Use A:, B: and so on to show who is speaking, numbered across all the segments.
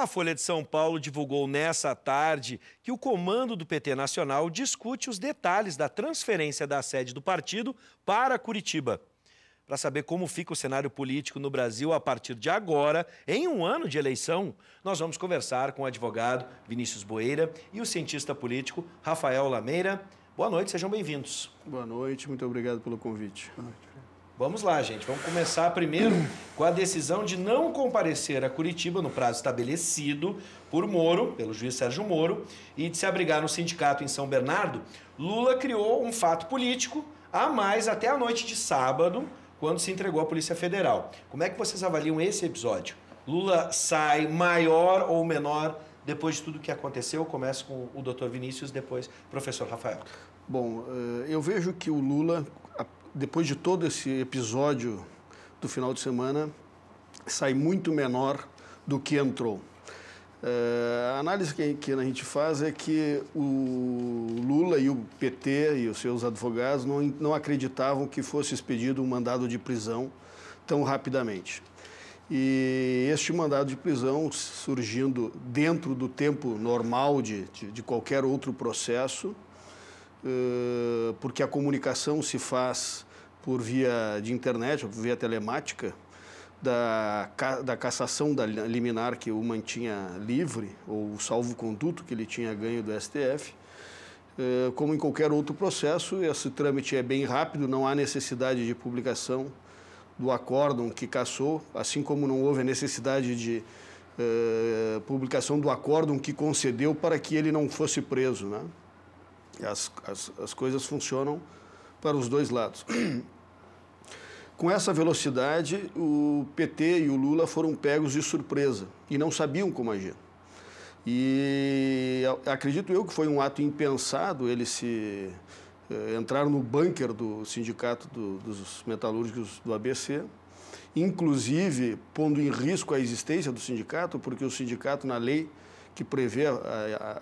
A: A Folha de São Paulo divulgou nessa tarde que o comando do PT Nacional discute os detalhes da transferência da sede do partido para Curitiba. Para saber como fica o cenário político no Brasil a partir de agora, em um ano de eleição, nós vamos conversar com o advogado Vinícius Boeira e o cientista político Rafael Lameira. Boa noite, sejam bem-vindos.
B: Boa noite, muito obrigado pelo convite. Boa noite.
A: Vamos lá, gente. Vamos começar primeiro com a decisão de não comparecer a Curitiba no prazo estabelecido por Moro, pelo juiz Sérgio Moro, e de se abrigar no sindicato em São Bernardo. Lula criou um fato político a mais até a noite de sábado, quando se entregou à Polícia Federal. Como é que vocês avaliam esse episódio? Lula sai maior ou menor depois de tudo que aconteceu? Começo com o doutor Vinícius, depois professor Rafael.
B: Bom, eu vejo que o Lula, depois de todo esse episódio do final de semana, sai muito menor do que entrou. A análise que a gente faz é que o Lula e o PT e os seus advogados não acreditavam que fosse expedido um mandado de prisão tão rapidamente. E este mandado de prisão, surgindo dentro do tempo normal de qualquer outro processo, porque a comunicação se faz por via de internet, por via telemática, da cassação da liminar que o mantinha livre, ou o salvo-conduto que ele tinha ganho do STF. Como em qualquer outro processo, esse trâmite é bem rápido, não há necessidade de publicação do acórdão que cassou, assim como não houve a necessidade de publicação do acórdão que concedeu para que ele não fosse preso, né? As coisas funcionam para os dois lados. Com essa velocidade, o PT e o Lula foram pegos de surpresa e não sabiam como agir. E acredito eu que foi um ato impensado eles entraram no bunker do sindicato dos metalúrgicos do ABC, inclusive pondo em risco a existência do sindicato, porque o sindicato, na lei que prevê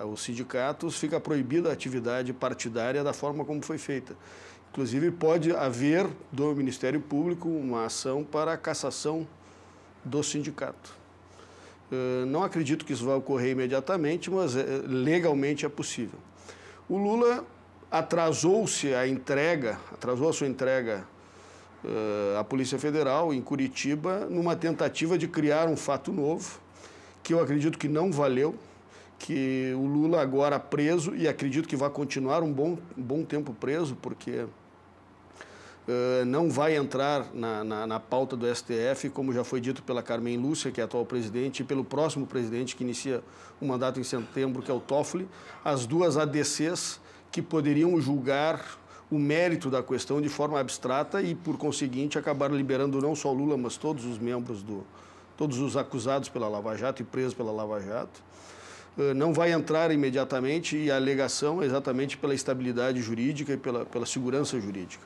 B: os sindicatos, fica proibida a atividade partidária da forma como foi feita. Inclusive, pode haver do Ministério Público uma ação para a cassação do sindicato. Não acredito que isso vai ocorrer imediatamente, mas legalmente é possível. O Lula atrasou a sua entrega à Polícia Federal, em Curitiba, numa tentativa de criar um fato novo, que eu acredito que não valeu, que o Lula agora preso, e acredito que vai continuar um bom tempo preso, porque não vai entrar na pauta do STF, como já foi dito pela Carmen Lúcia, que é a atual presidente, e pelo próximo presidente, que inicia o mandato em setembro, que é o Toffoli, as duas ADCs que poderiam julgar o mérito da questão de forma abstrata e, por conseguinte, acabar liberando não só o Lula, mas todos os membros todos os acusados pela Lava Jato e presos pela Lava Jato. Não vai entrar imediatamente, e a alegação é exatamente pela estabilidade jurídica e pela segurança jurídica.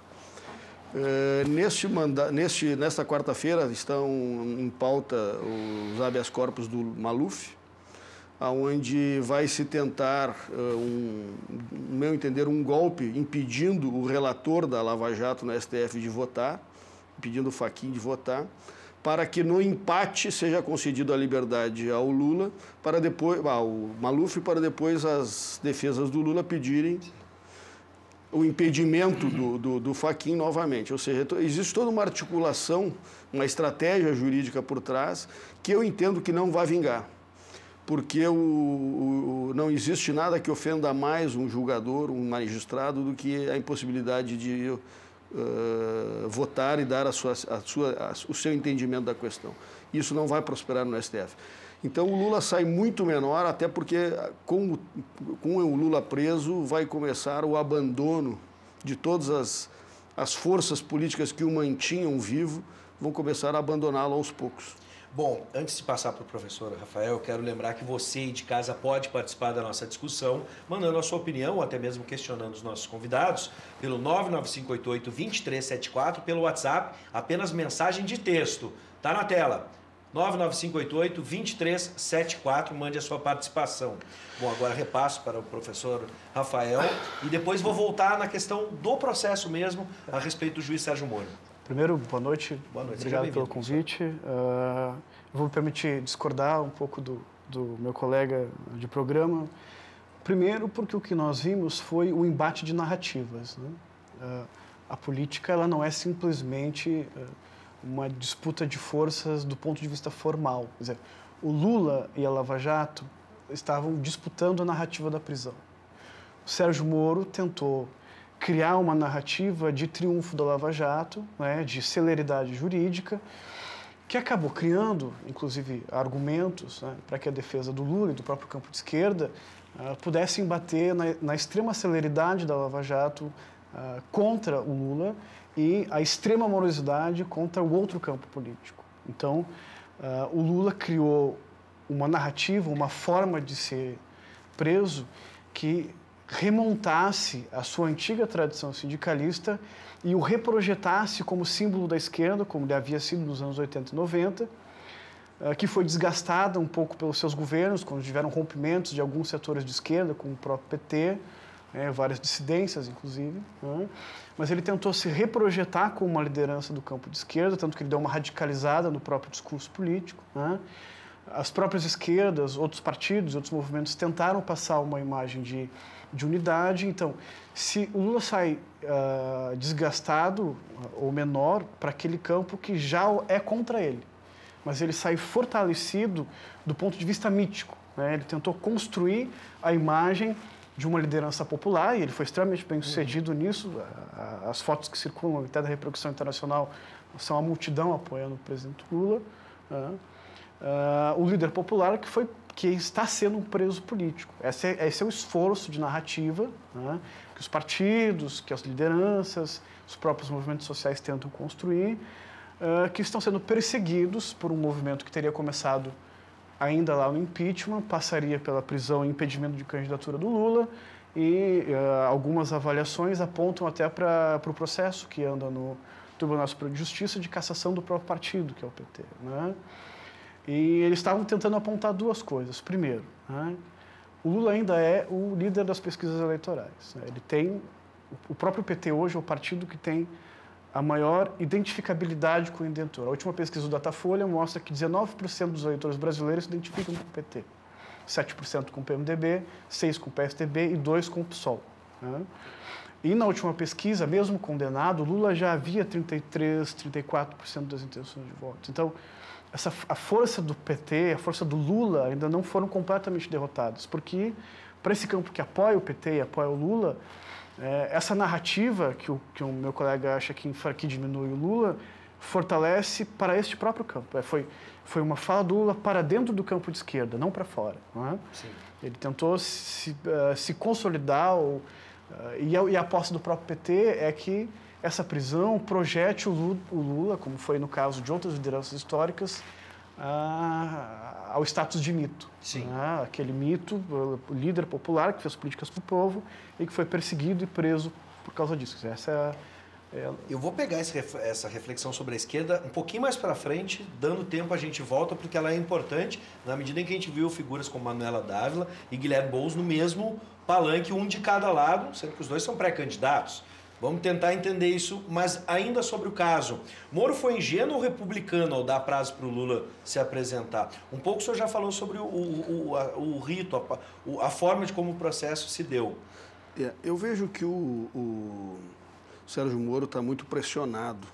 B: Nesta quarta-feira estão em pauta os habeas corpus do Maluf, onde vai se tentar, no meu entender, um golpe impedindo o relator da Lava Jato na STF de votar, impedindo o Fachin de votar, para que no empate seja concedido a liberdade ao Lula, ao Maluf, para depois as defesas do Lula pedirem o impedimento do Fachin novamente. Ou seja, existe toda uma articulação, uma estratégia jurídica por trás, que eu entendo que não vai vingar. Porque não existe nada que ofenda mais um julgador, um magistrado, do que a impossibilidade de votar e dar o seu entendimento da questão. Isso não vai prosperar no STF. Então o Lula sai muito menor, até porque com o Lula preso vai começar o abandono de todas as forças políticas que o mantinham vivo, vão começar a abandoná-lo aos poucos.
A: Bom, antes de passar para o professor Rafael, eu quero lembrar que você aí de casa pode participar da nossa discussão, mandando a sua opinião, ou até mesmo questionando os nossos convidados, pelo 99588-2374, pelo WhatsApp, apenas mensagem de texto. Está na tela. 99588-2374, mande a sua participação. Bom, agora repasso para o professor Rafael e depois vou voltar na questão do processo mesmo a respeito do juiz Sérgio Moro.
C: Primeiro, boa noite.
A: Boa noite.
C: Obrigado pelo convite. Vou me permitir discordar um pouco do do meu colega de programa. Primeiro, porque o que nós vimos foi o embate de narrativas, né? A política ela não é simplesmente uma disputa de forças do ponto de vista formal. Quer dizer, o Lula e a Lava Jato estavam disputando a narrativa da prisão. O Sérgio Moro tentou criar uma narrativa de triunfo da Lava Jato, né, de celeridade jurídica, que acabou criando, inclusive, argumentos, né, para que a defesa do Lula e do próprio campo de esquerda pudessem bater na extrema celeridade da Lava Jato contra o Lula e a extrema morosidade contra o outro campo político. Então, o Lula criou uma narrativa, uma forma de ser preso que remontasse a sua antiga tradição sindicalista e o reprojetasse como símbolo da esquerda, como ele havia sido nos anos 80 e 90, que foi desgastada um pouco pelos seus governos, quando tiveram rompimentos de alguns setores de esquerda, como o próprio PT, várias dissidências, inclusive. Né? Mas ele tentou se reprojetar como uma liderança do campo de esquerda, tanto que ele deu uma radicalizada no próprio discurso político. Né? As próprias esquerdas, outros partidos, outros movimentos tentaram passar uma imagem de unidade. Então, se o Lula sai desgastado ou menor para aquele campo que já é contra ele, mas ele sai fortalecido do ponto de vista mítico. Né? Ele tentou construir a imagem de uma liderança popular, e ele foi extremamente bem sucedido nisso. As fotos que circulam até da repercussão internacional são a multidão apoiando o presidente Lula. O líder popular que está sendo um preso político. Esse é o esforço de narrativa, né, que os partidos, que as lideranças, os próprios movimentos sociais tentam construir, que estão sendo perseguidos por um movimento que teria começado ainda lá no impeachment, passaria pela prisão e impedimento de candidatura do Lula, e algumas avaliações apontam até para o processo que anda no Tribunal Superior de Justiça de cassação do próprio partido, que é o PT. Né? E eles estavam tentando apontar duas coisas. Primeiro, né, o Lula ainda é o líder das pesquisas eleitorais. Né? Ele tem, o próprio PT hoje é o partido que tem a maior identificabilidade com o eleitor. A última pesquisa do Datafolha mostra que 19% dos eleitores brasileiros se identificam com o PT, 7% com o PMDB, 6% com o PSDB e 2% com o PSOL. Né? E na última pesquisa, mesmo condenado, Lula já havia 33%, 34% das intenções de voto. Então, a força do PT, a força do Lula ainda não foram completamente derrotadas, porque para esse campo que apoia o PT e apoia o Lula, essa narrativa que o meu colega acha que diminui o Lula, fortalece para este próprio campo. Foi uma fala do Lula para dentro do campo de esquerda, não para fora. Não é? Ele tentou se consolidar, e a aposta do próprio PT é que essa prisão projete o Lula, como foi no caso de outras lideranças históricas, ao status de mito.
A: Sim.
C: Né? Aquele mito, o líder popular que fez políticas para o povo e que foi perseguido e preso por causa disso.
A: Eu vou pegar essa reflexão sobre a esquerda um pouquinho mais para frente, dando tempo a gente volta, porque ela é importante, na medida em que a gente viu figuras como Manuela Dávila e Guilherme Boulos no mesmo palanque, um de cada lado, sendo que os dois são pré-candidatos. Vamos tentar entender isso, mas ainda sobre o caso. Moro foi ingênuo ou republicano ao dar prazo para o Lula se apresentar? Um pouco o senhor já falou sobre o rito, a forma de como o processo se deu.
B: Eu vejo que o Sérgio Moro está muito pressionado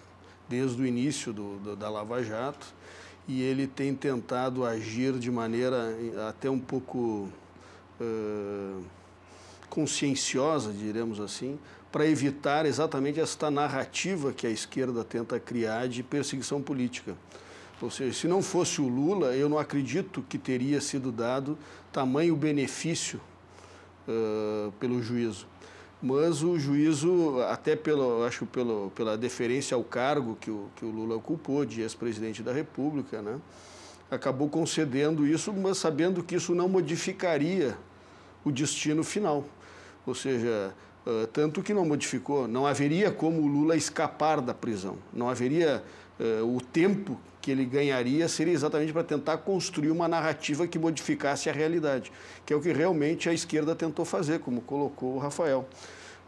B: desde o início da Lava Jato, e ele tem tentado agir de maneira até um pouco conscienciosa, diremos assim, para evitar exatamente esta narrativa que a esquerda tenta criar de perseguição política. Ou seja, se não fosse o Lula, eu não acredito que teria sido dado tamanho benefício pelo juízo. Mas o juízo, até pela deferência ao cargo que o Lula ocupou de ex-presidente da República, né, acabou concedendo isso, mas sabendo que isso não modificaria o destino final. Ou seja, tanto que não modificou, não haveria como o Lula escapar da prisão, não haveria o tempo que ele ganharia seria exatamente para tentar construir uma narrativa que modificasse a realidade, que é o que realmente a esquerda tentou fazer, como colocou o Rafael.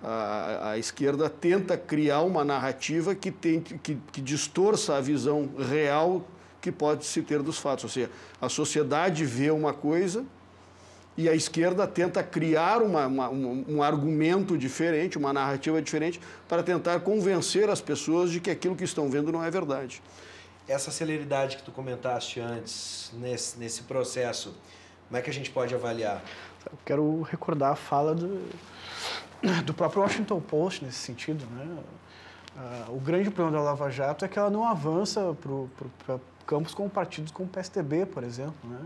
B: A esquerda tenta criar uma narrativa que distorça a visão real que pode se ter dos fatos. Ou seja, a sociedade vê uma coisa e a esquerda tenta criar um argumento diferente, uma narrativa diferente, para tentar convencer as pessoas de que aquilo que estão vendo não é verdade.
A: Essa celeridade que tu comentaste antes, nesse processo, como é que a gente pode avaliar?
C: Eu quero recordar a fala do próprio Washington Post nesse sentido, né? O grande problema da Lava Jato é que ela não avança para campos como partidos como o PSDB, por exemplo, né?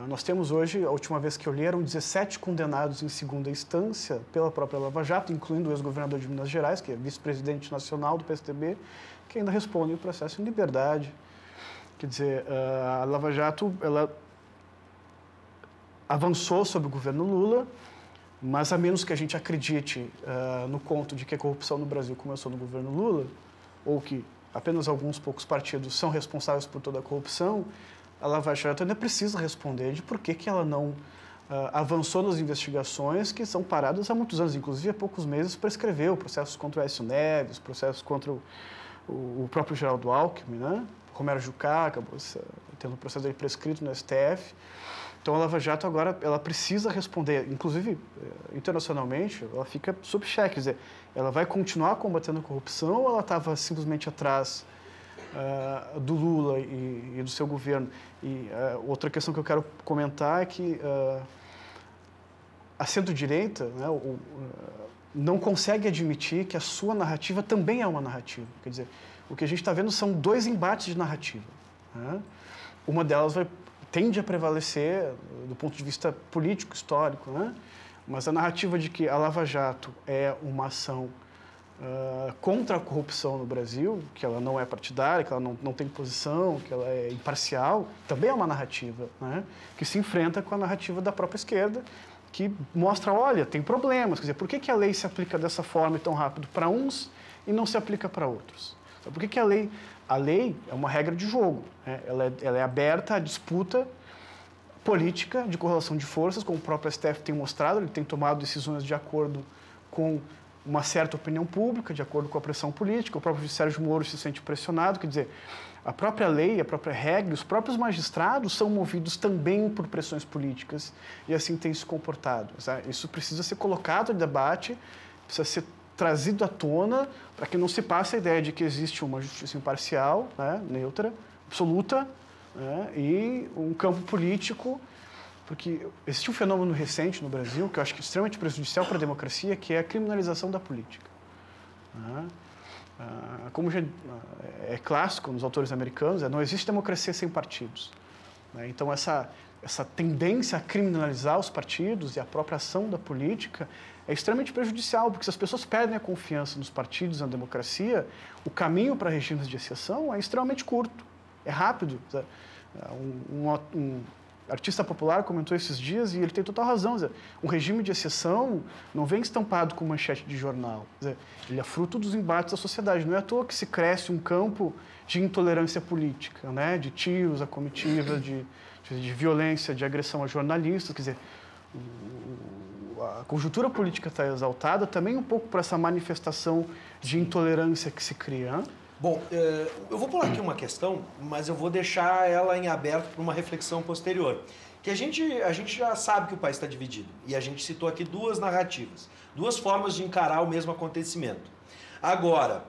C: Nós temos hoje, a última vez que eu li, eram 17 condenados em segunda instância pela própria Lava Jato, incluindo o ex-governador de Minas Gerais, que é vice-presidente nacional do PSDB, que ainda responde o processo em liberdade. Quer dizer, a Lava Jato, ela avançou sobre o governo Lula, mas a menos que a gente acredite no conto de que a corrupção no Brasil começou no governo Lula, ou que apenas alguns poucos partidos são responsáveis por toda a corrupção, a Lava Jato ainda precisa responder de por que ela não avançou nas investigações que são paradas há muitos anos. Inclusive, há poucos meses prescreveu processos contra o Aécio Neves, processos contra o próprio Geraldo Alckmin, né? Romero Jucá acabou tendo um processo dele prescrito no STF. Então, a Lava Jato agora ela precisa responder, inclusive internacionalmente, ela fica sob cheque, quer dizer, ela vai continuar combatendo a corrupção ou ela estava simplesmente atrás do Lula e do seu governo? E outra questão que eu quero comentar é que a centro-direita, né, não consegue admitir que a sua narrativa também é uma narrativa. Quer dizer, o que a gente está vendo são dois embates de narrativa, né? Uma delas tende a prevalecer do ponto de vista político, histórico, né? Mas a narrativa de que a Lava Jato é uma ação contra a corrupção no Brasil, que ela não é partidária, que ela não tem posição, que ela é imparcial, também é uma narrativa, né? Que se enfrenta com a narrativa da própria esquerda, que mostra, olha, tem problemas. Quer dizer, por que a lei se aplica dessa forma e tão rápido para uns e não se aplica para outros? Por que a lei... A lei é uma regra de jogo, né? Ela é aberta à disputa política de correlação de forças, como o próprio STF tem mostrado, ele tem tomado decisões de acordo com uma certa opinião pública, de acordo com a pressão política. O próprio Sérgio Moro se sente pressionado, quer dizer, a própria lei, a própria regra, os próprios magistrados são movidos também por pressões políticas e assim tem se comportado. Sabe? Isso precisa ser colocado em debate, precisa ser trazido à tona para que não se passe a ideia de que existe uma justiça imparcial, né, neutra, absoluta, né, e um campo político, porque existe um fenômeno recente no Brasil que eu acho que é extremamente prejudicial para a democracia, que é a criminalização da política. Né? Como já é clássico nos autores americanos, não existe democracia sem partidos. Né? Então, essa tendência a criminalizar os partidos e a própria ação da política é extremamente prejudicial, porque se as pessoas perdem a confiança nos partidos e na democracia, o caminho para regimes de exceção é extremamente curto, é rápido. Um artista popular comentou esses dias e ele tem total razão. Um regime de exceção não vem estampado com manchete de jornal. Ele é fruto dos embates da sociedade. Não é à toa que se cresce um campo de intolerância política, né? De tiros a comitivas, de violência, de agressão a jornalistas. Quer dizer, a conjuntura política está exaltada também um pouco por essa manifestação de intolerância que se cria. Né?
A: Bom, eu vou pular aqui uma questão, mas eu vou deixar ela em aberto para uma reflexão posterior. Que a gente já sabe que o país está dividido. E a gente citou aqui duas narrativas, duas formas de encarar o mesmo acontecimento. Agora,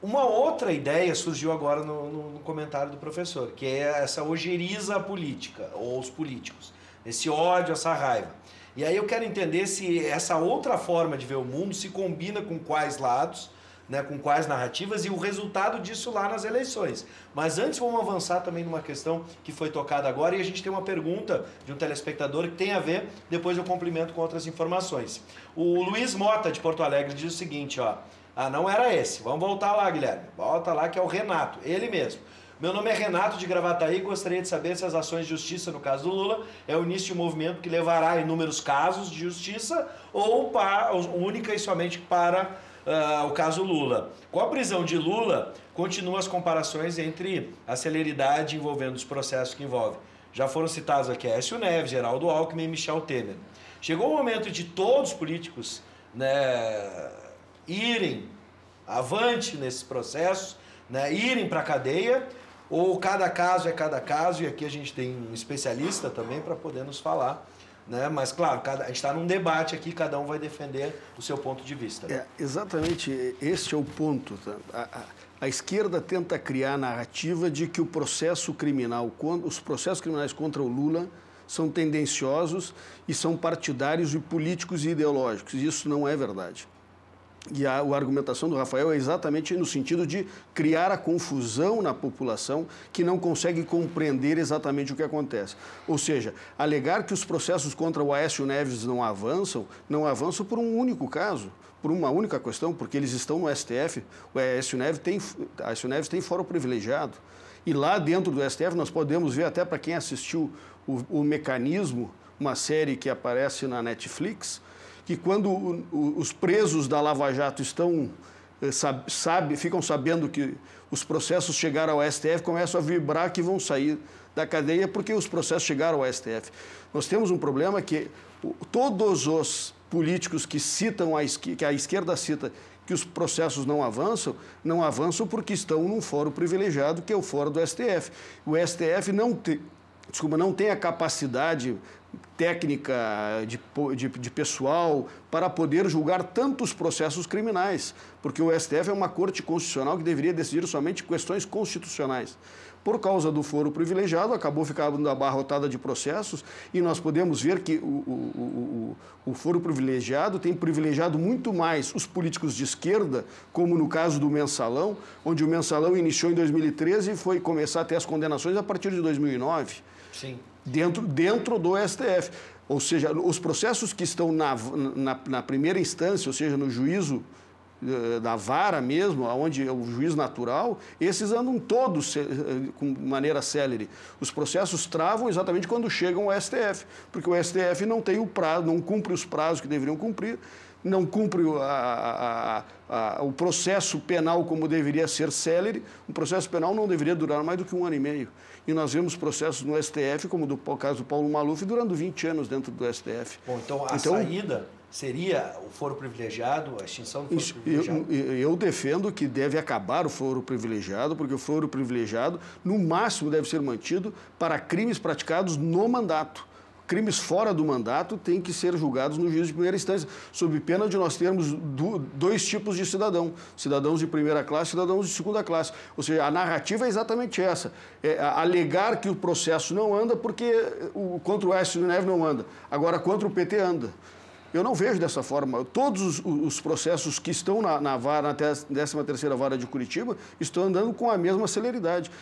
A: uma outra ideia surgiu agora no comentário do professor, que é essa ojeriza política, ou os políticos. Esse ódio, essa raiva. E aí eu quero entender se essa outra forma de ver o mundo se combina com quais lados, né, com quais narrativas e o resultado disso lá nas eleições. Mas antes vamos avançar também numa questão que foi tocada agora e a gente tem uma pergunta de um telespectador que tem a ver, depois eu complemento com outras informações. O Luiz Mota, de Porto Alegre, diz o seguinte, ó, não era esse, vamos voltar lá, Guilherme, volta lá que é o Renato, ele mesmo. Meu nome é Renato de Gravataí, gostaria de saber se as ações de justiça, no caso do Lula, é o início de um movimento que levará a inúmeros casos de justiça ou única e somente para o caso Lula. Com a prisão de Lula, continuam as comparações entre a celeridade envolvendo os processos que envolvem. Já foram citados aqui Aécio Neves, Geraldo Alckmin e Michel Temer. Chegou o momento de todos os políticos, né, irem avante nesses processos, né, irem para a cadeia, ou cada caso é cada caso, e aqui a gente tem um especialista também para poder nos falar, né? Mas, claro, a gente está num debate aqui, cada um vai defender o seu ponto de vista.
B: Exatamente, este é o ponto. Tá? A esquerda tenta criar a narrativa de que o processo criminal, os processos criminais contra o Lula são tendenciosos e são partidários e políticos e ideológicos. E isso não é verdade. E a argumentação do Rafael é exatamente no sentido de criar a confusão na população que não consegue compreender exatamente o que acontece. Ou seja, alegar que os processos contra o Aécio Neves não avançam por um único caso, por uma única questão, porque eles estão no STF. O Aécio Neves tem fórum privilegiado. E lá dentro do STF nós podemos ver, até para quem assistiu o Mecanismo, uma série que aparece na Netflix, que quando os presos da Lava Jato ficam sabendo que os processos chegaram ao STF, começam a vibrar que vão sair da cadeia porque os processos chegaram ao STF. Nós temos um problema que todos os políticos que a esquerda cita que os processos não avançam porque estão num fórum privilegiado, que é o fórum do STF. O STF não tem a capacidade técnica de pessoal para poder julgar tantos processos criminais, porque o STF é uma corte constitucional que deveria decidir somente questões constitucionais. Por causa do foro privilegiado, acabou ficando abarrotada de processos e nós podemos ver que o foro privilegiado tem privilegiado muito mais os políticos de esquerda, como no caso do Mensalão, onde o Mensalão iniciou em 2013 e foi começar a ter as condenações a partir de 2009.
A: Sim.
B: Dentro do STF. Ou seja, os processos que estão na primeira instância, ou seja, no juízo da vara mesmo, onde é o juízo natural, esses andam todos com maneira célere. Os processos travam exatamente quando chegam ao STF, porque o STF não tem o prazo, não cumpre os prazos que deveriam cumprir, não cumpre o processo penal como deveria ser célere. Um processo penal não deveria durar mais do que 1 ano e meio. E nós vemos processos no STF, como o caso do Paulo Maluf, durando 20 anos dentro do STF.
A: Bom, então a saída seria o foro privilegiado, a extinção do foro privilegiado?
B: Eu defendo que deve acabar o foro privilegiado, porque o foro privilegiado, no máximo, deve ser mantido para crimes praticados no mandato. Crimes fora do mandato têm que ser julgados no juízo de primeira instância, sob pena de nós termos dois tipos de cidadão, cidadãos de primeira classe e cidadãos de segunda classe. Ou seja, a narrativa é exatamente essa, alegar que o processo não anda porque contra o Aécio Neves não anda, agora contra o PT anda. Eu não vejo dessa forma. Todos os processos que estão na 13ª Vara de Curitiba estão andando com a mesma celeridade.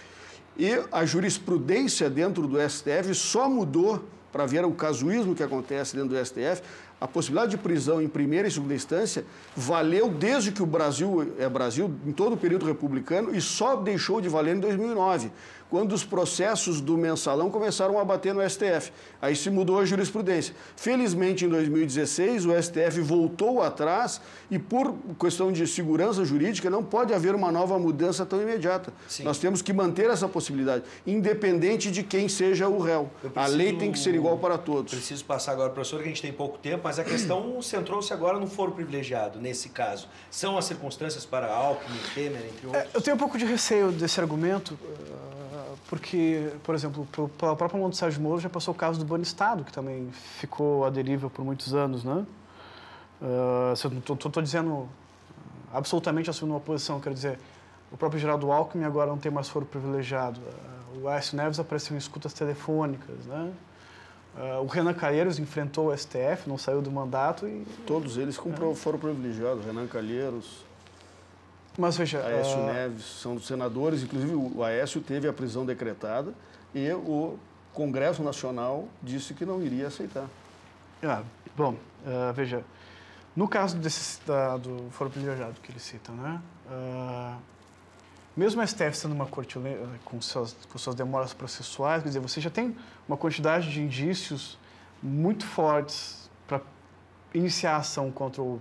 B: E a jurisprudência dentro do STF só mudou para ver o casuísmo que acontece dentro do STF. A possibilidade de prisão em primeira e segunda instância valeu desde que o Brasil é Brasil, em todo o período republicano, e só deixou de valer em 2009, quando os processos do Mensalão começaram a bater no STF. Aí se mudou a jurisprudência. Felizmente, em 2016, o STF voltou atrás e, por questão de segurança jurídica, não pode haver uma nova mudança tão imediata. Sim. Nós temos que manter essa possibilidade, independente de quem seja o réu. A lei tem que ser igual para todos.
A: Preciso passar agora, professor, que a gente tem pouco tempo, mas a questão centrou-se agora no foro privilegiado, nesse caso. São as circunstâncias para Alckmin, Temer, entre outros?
C: Eu tenho um pouco de receio desse argumento, porque, por exemplo, pela própria mão do Sérgio Moro já passou o caso do Banestado, que também ficou à deriva por muitos anos, né? Estou dizendo absolutamente assumindo uma posição, quero dizer, o próprio Geraldo Alckmin agora não tem mais foro privilegiado, o Aécio Neves apareceu em escutas telefônicas, né? O Renan Calheiros enfrentou o STF, não saiu do mandato e...
B: Todos eles com foro privilegiado, Renan Calheiros...
C: Mas veja...
B: Aécio Neves são senadores, inclusive o Aécio teve a prisão decretada e o Congresso Nacional disse que não iria aceitar.
C: Veja, no caso do foro privilegiado que ele cita, né? Mesmo o STF sendo uma corte com suas demoras processuais, quer dizer, você já tem uma quantidade de indícios muito fortes para iniciar a ação contra ou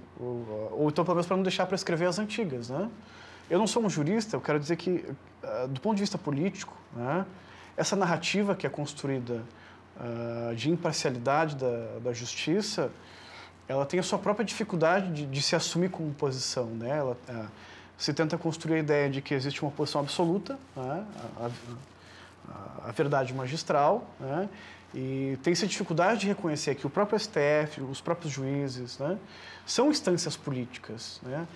C: então pelo menos para não deixar prescrever as antigas, né? Eu não sou um jurista, eu quero dizer que, do ponto de vista político, né, essa narrativa que é construída de imparcialidade da justiça, ela tem a sua própria dificuldade de se assumir como posição, né? se tenta construir a ideia de que existe uma posição absoluta, né? A verdade magistral, né? E tem-se dificuldade de reconhecer que o próprio STF, os próprios juízes, né, são instâncias políticas, né?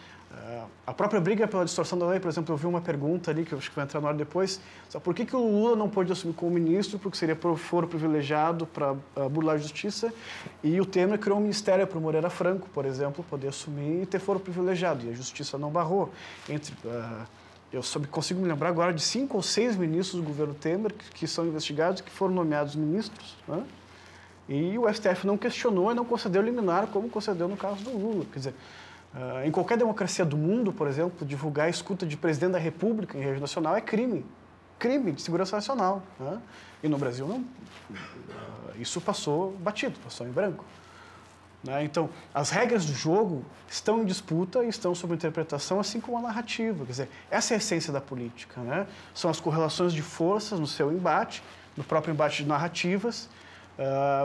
C: A própria briga pela distorção da lei, por exemplo, eu vi uma pergunta ali, que eu acho que vai entrar na hora depois, por que o Lula não pôde assumir como ministro, porque seria foro privilegiado para burlar a justiça, e o Temer criou um ministério para o Moreira Franco, por exemplo, poder assumir e ter foro privilegiado, e a justiça não barrou. Eu consigo me lembrar agora de 5 ou 6 ministros do governo Temer que são investigados, que foram nomeados ministros, né? E o STF não questionou e não concedeu liminar, como concedeu no caso do Lula. Quer dizer, em qualquer democracia do mundo, por exemplo, divulgar a escuta de presidente da República em rede nacional é crime. Crime de segurança nacional, né? E no Brasil não. Isso passou batido, passou em branco. Então, as regras do jogo estão em disputa e estão sob interpretação, assim como a narrativa. Quer dizer, essa é a essência da política, né? São as correlações de forças no seu embate, no próprio embate de narrativas,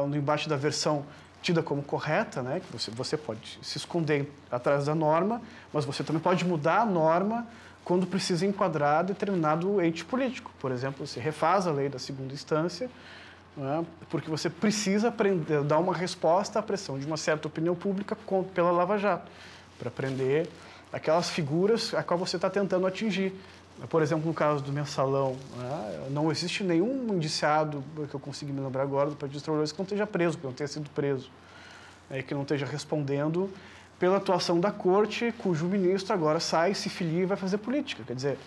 C: no embate da versão tida como correta, né? Que você pode se esconder atrás da norma, mas você também pode mudar a norma quando precisa enquadrar determinado ente político. Por exemplo, você refaz a lei da segunda instância, porque você precisa dar uma resposta à pressão de uma certa opinião pública pela Lava Jato, para prender aquelas figuras a qual você está tentando atingir. Por exemplo, no caso do Mensalão, não existe nenhum indiciado, que eu consiga me lembrar agora, do Partido dos Trabalhadores, que não esteja preso, que não tenha sido preso, que não esteja respondendo pela atuação da corte, cujo ministro agora sai, se filia e vai fazer política. Quer dizer,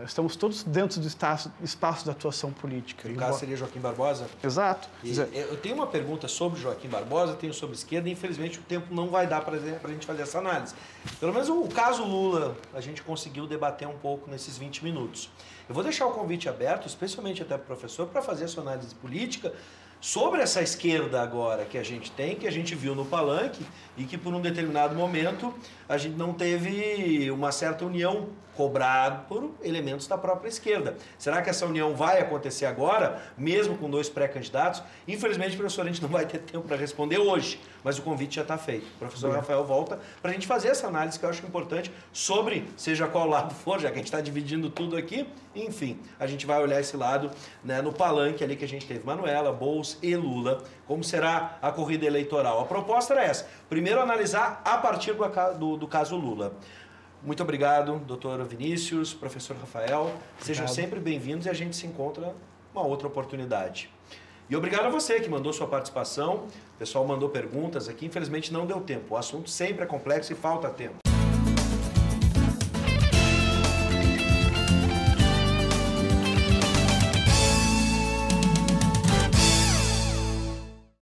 C: estamos todos dentro do espaço da atuação política.
A: No caso seria Joaquim Barbosa?
C: Exato.
A: Eu tenho uma pergunta sobre Joaquim Barbosa, tenho sobre esquerda, e infelizmente o tempo não vai dar para a gente fazer essa análise. Pelo menos o caso Lula, a gente conseguiu debater um pouco nesses 20 minutos. Eu vou deixar o convite aberto, especialmente até para o professor, para fazer a sua análise política sobre essa esquerda agora que a gente tem, que a gente viu no palanque e que por um determinado momento a gente não teve uma certa união cobrada por elementos da própria esquerda. Será que essa união vai acontecer agora, mesmo com 2 pré-candidatos? Infelizmente, professor, a gente não vai ter tempo para responder hoje, mas o convite já está feito. O professor Rafael volta para a gente fazer essa análise que eu acho importante sobre, seja qual lado for, já que a gente está dividindo tudo aqui, enfim, a gente vai olhar esse lado, né, no palanque ali que a gente teve Manuela, Boulos e Lula, como será a corrida eleitoral. A proposta era essa, primeiro analisar a partir do caso Lula. Muito obrigado, doutor Vinícius, professor Rafael. Sejam sempre bem-vindos e a gente se encontra uma outra oportunidade. E obrigado a você que mandou sua participação. O pessoal mandou perguntas aqui, infelizmente não deu tempo. O assunto sempre é complexo e falta tempo.